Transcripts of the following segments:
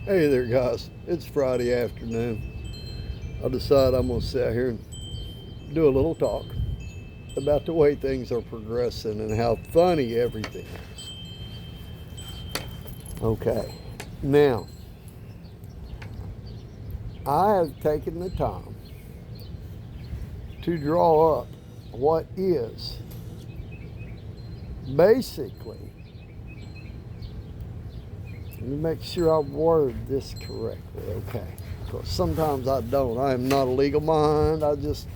Hey there, guys. It's Friday afternoon. I decide I'm going to sit here and do a little talk about the way things are progressing and how funny everything is. Okay. Now, I have taken the time to draw up what is basically, let me make sure I word this correctly, okay? Because sometimes I don't. I am not a legal mind. I just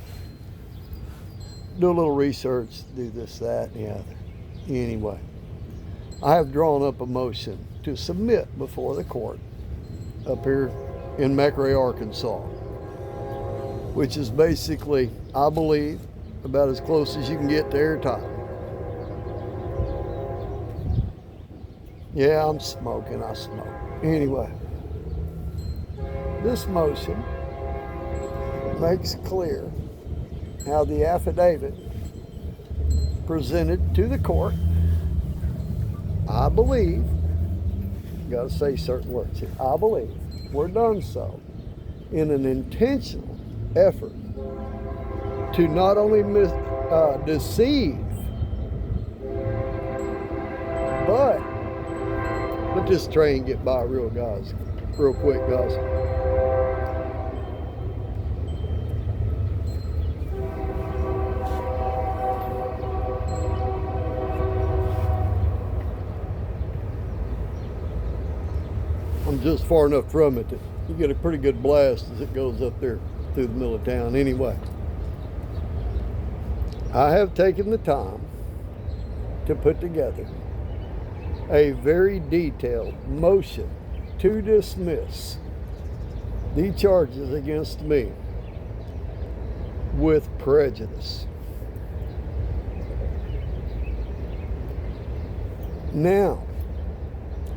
do a little research, do this, that, and the other. Anyway, I have drawn up a motion to submit before the court up here in McRae, Arkansas, which is basically, I believe, about as close as you can get to airtight. Yeah, I'm smoking. I smoke. Anyway, this motion makes clear how the affidavit presented to the court, I believe, got to say certain words here, I believe, were done so in an intentional effort to not only deceive, but let this train get by real quick, guys. I'm just far enough from it that you get a pretty good blast as it goes up there through the middle of town. Anyway, I have taken the time to put together a very detailed motion to dismiss the charges against me with prejudice. Now,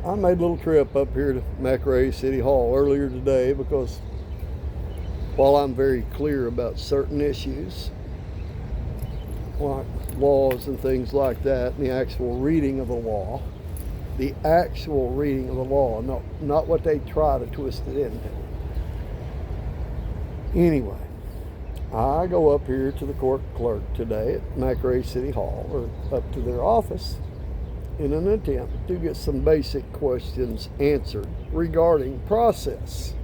I made a little trip up here to McRae City Hall earlier today because while I'm very clear about certain issues, like laws and things like that, and the actual reading of the law, not what they try to twist it into. Anyway, I go up here to the court clerk today at McRae City Hall, or up to their office, in an attempt to get some basic questions answered regarding procedural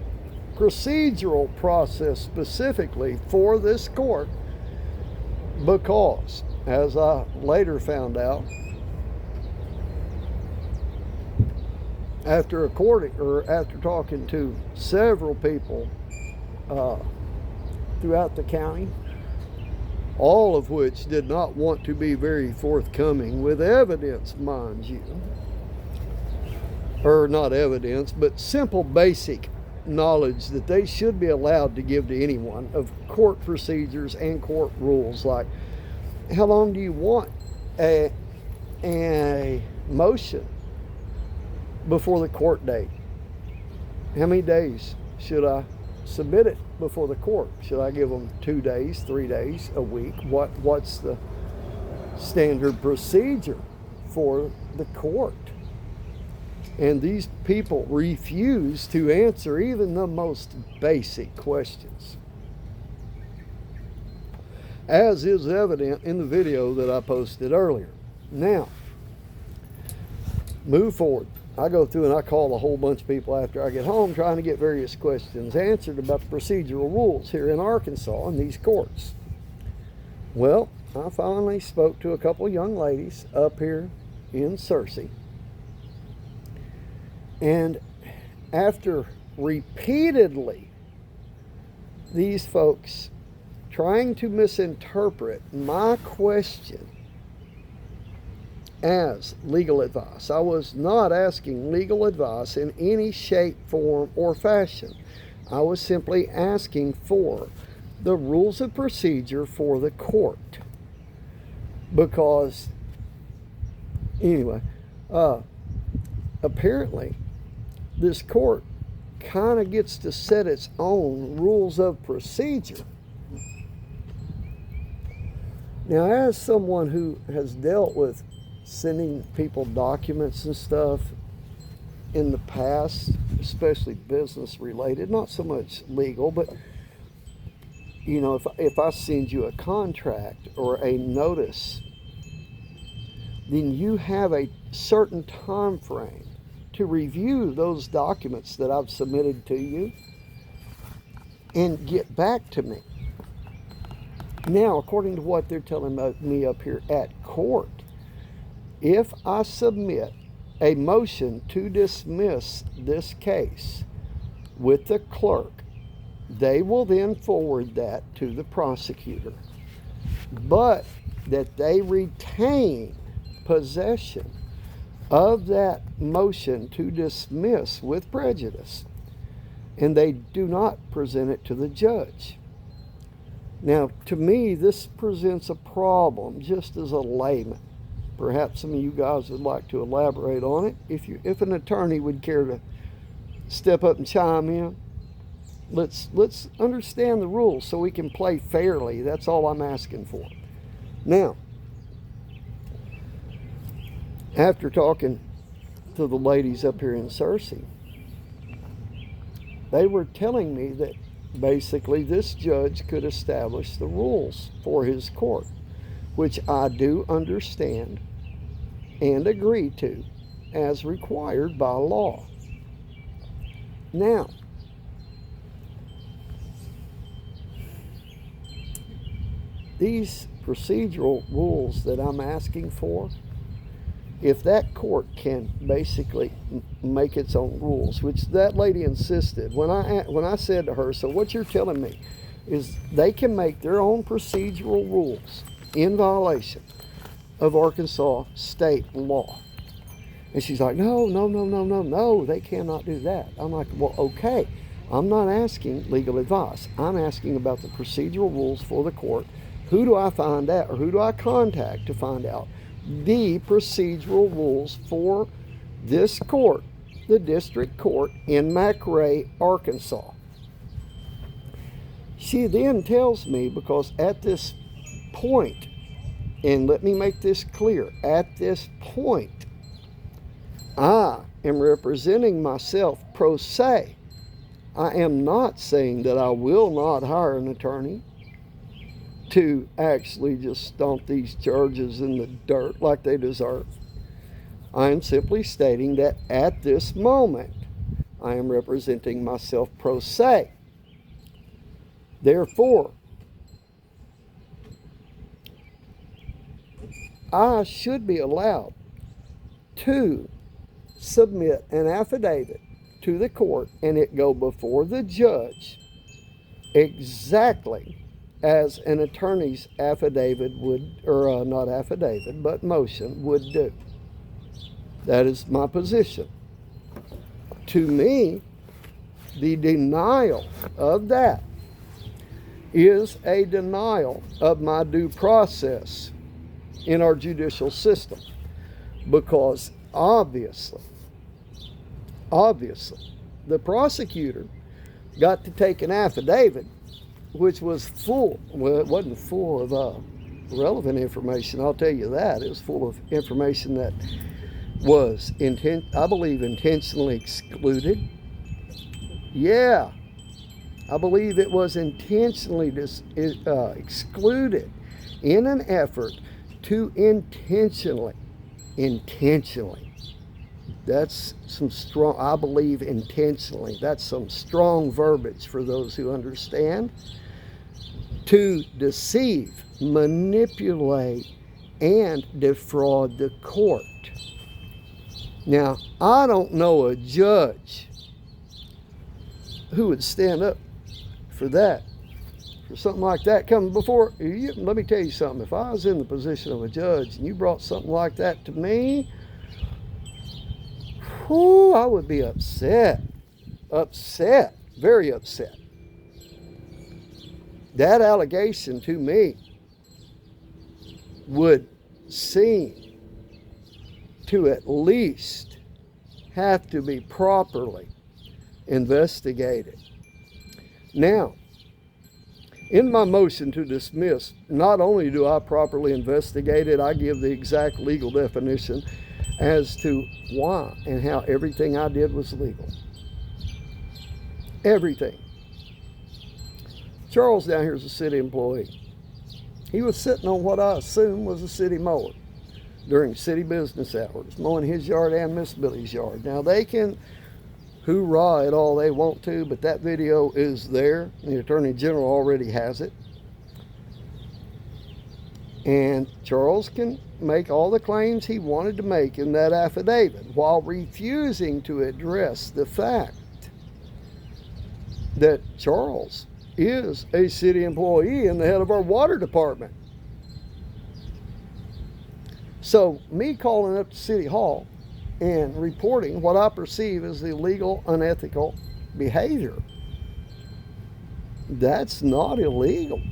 process specifically for this court, because, as I later found out, after talking to several people throughout the county, all of which did not want to be very forthcoming with evidence, mind you. Or not evidence, but simple basic knowledge that they should be allowed to give to anyone of court procedures and court rules, like how long do you want a motion before the court date? How many days should I submit it before the court? Should I give them 2 days, 3 days, a week? What's the standard procedure for the court? And these people refuse to answer even the most basic questions, as is evident in the video that I posted earlier. Now, move forward. I go through and I call a whole bunch of people after I get home, trying to get various questions answered about the procedural rules here in Arkansas in these courts. Well, I finally spoke to a couple young ladies up here in Searcy. And after repeatedly these folks trying to misinterpret my question as legal advice, I was not asking legal advice in any shape, form, or fashion. I was simply asking for the rules of procedure for the court. Because, anyway, apparently, this court kind of gets to set its own rules of procedure. Now, as someone who has dealt with sending people documents and stuff in the past, especially business related, not so much legal, but you know, if I send you a contract or a notice, then you have a certain time frame to review those documents that I've submitted to you and get back to me. Now, according to what they're telling me up here at court, if I submit a motion to dismiss this case with the clerk, they will then forward that to the prosecutor, but that they retain possession of that motion to dismiss with prejudice, and they do not present it to the judge. Now, to me, this presents a problem just as a layman. Perhaps some of you guys would like to elaborate on it. If an attorney would care to step up and chime in, let's understand the rules so we can play fairly. That's all I'm asking for. Now, after talking to the ladies up here in Searcy, they were telling me that basically this judge could establish the rules for his court, which I do understand and agree to as required by law. Now, these procedural rules that I'm asking for, if that court can basically make its own rules, which that lady insisted, when I said to her, so what you're telling me is they can make their own procedural rules in violation of Arkansas state law. And she's like, no, they cannot do that. I'm like, well, okay, I'm not asking legal advice. I'm asking about the procedural rules for the court. Who do I find out, or who do I contact to find out the procedural rules for this court, the district court in McRae, Arkansas? She then tells me, because at this point, and let me make this clear, at this point, I am representing myself pro se. I am not saying that I will not hire an attorney to actually just stomp these charges in the dirt like they deserve. I am simply stating that at this moment, I am representing myself pro se. Therefore, I should be allowed to submit an affidavit to the court and it go before the judge exactly as an attorney's affidavit would, or not affidavit, but motion would do. That is my position. To me, the denial of that is a denial of my due process in our judicial system, because obviously, the prosecutor got to take an affidavit which was full, well, it wasn't full of relevant information, I'll tell you that. It was full of information that was, I believe, intentionally excluded. Yeah, I believe it was intentionally excluded in an effort to intentionally, that's some strong, I believe intentionally, that's some strong verbiage for those who understand, to deceive, manipulate, and defraud the court. Now, I don't know a judge who would stand up for that, for something like that coming before you. Let me tell you something. If I was in the position of a judge and you brought something like that to me, I would be upset, very upset. That allegation to me would seem to at least have to be properly investigated. Now, in my motion to dismiss, not only do I properly investigate it, I give the exact legal definition as to why and how everything I did was legal. Everything. Charles down here is a city employee. He was sitting on what I assume was a city mower during city business hours, mowing his yard and Miss Billy's yard. Now they can hoorah it all they want to, but that video is there. The Attorney General already has it. And Charles can make all the claims he wanted to make in that affidavit while refusing to address the fact that Charles is a city employee and the head of our water department. So me calling up to City Hall and reporting what I perceive as illegal, unethical behavior, that's not illegal.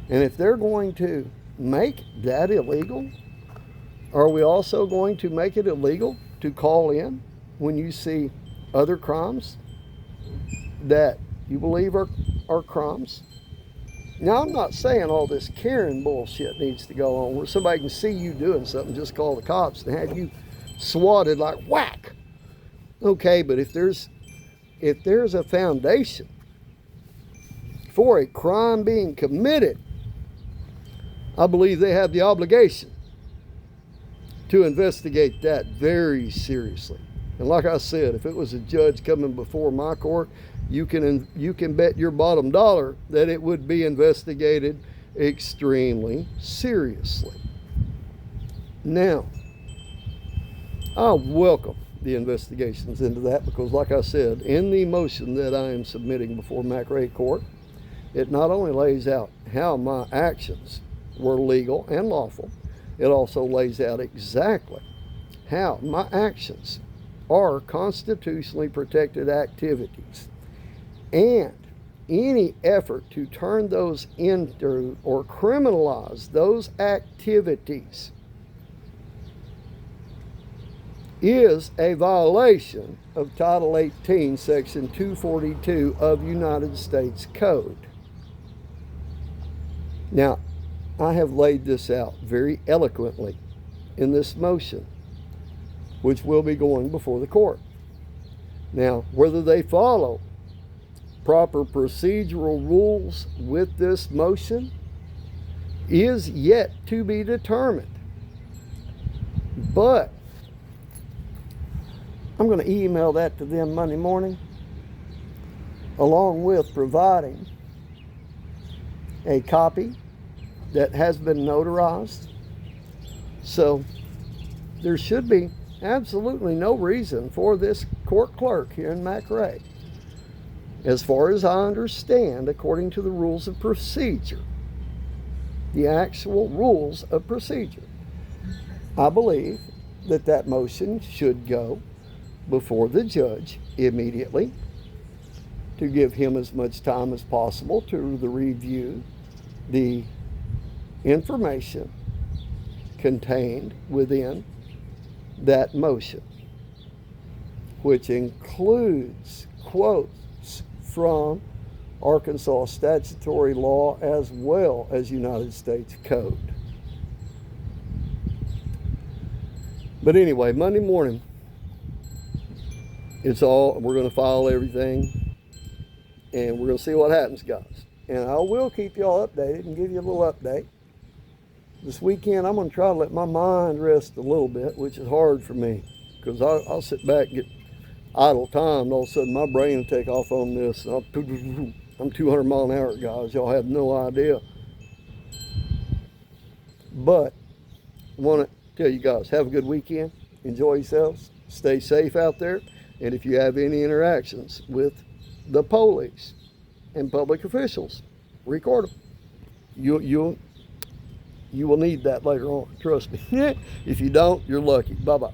And if they're going to make that illegal, are we also going to make it illegal to call in when you see other crimes that you believe are crimes? Now, I'm not saying all this Karen bullshit needs to go on where somebody can see you doing something, just call the cops and have you swatted like whack. Okay, but if there's a foundation for a crime being committed, I believe they have the obligation to investigate that very seriously. And like I said, if it was a judge coming before my court, you can bet your bottom dollar that it would be investigated extremely seriously. Now, I welcome the investigations into that because, like I said, in the motion that I am submitting before McRae Court, it not only lays out how my actions were legal and lawful, it also lays out exactly how my actions are constitutionally protected activities. And any effort to turn those into or criminalize those activities is a violation of Title 18, Section 242 of United States Code. Now, I have laid this out very eloquently in this motion, which will be going before the court. Now, whether they follow proper procedural rules with this motion is yet to be determined. But I'm going to email that to them Monday morning, along with providing a copy that has been notarized. So there should be absolutely no reason for this court clerk here in McRae, as far as I understand, according to the rules of procedure, the actual rules of procedure, I believe that that motion should go before the judge immediately to give him as much time as possible to review the information contained within that motion, which includes quotes from Arkansas statutory law as well as United States Code. But anyway, Monday morning, we're going to file everything, and we're going to see what happens, guys. And I will keep y'all updated and give you a little update. This weekend, I'm going to try to let my mind rest a little bit, which is hard for me, because I'll sit back and get idle time, and all of a sudden my brain will take off on this. I'm 200 mile an hour, guys. Y'all have no idea. But I want to tell you guys, have a good weekend. Enjoy yourselves. Stay safe out there. And if you have any interactions with the police and public officials, record them. You will need that later on. Trust me. If you don't, you're lucky. Bye-bye.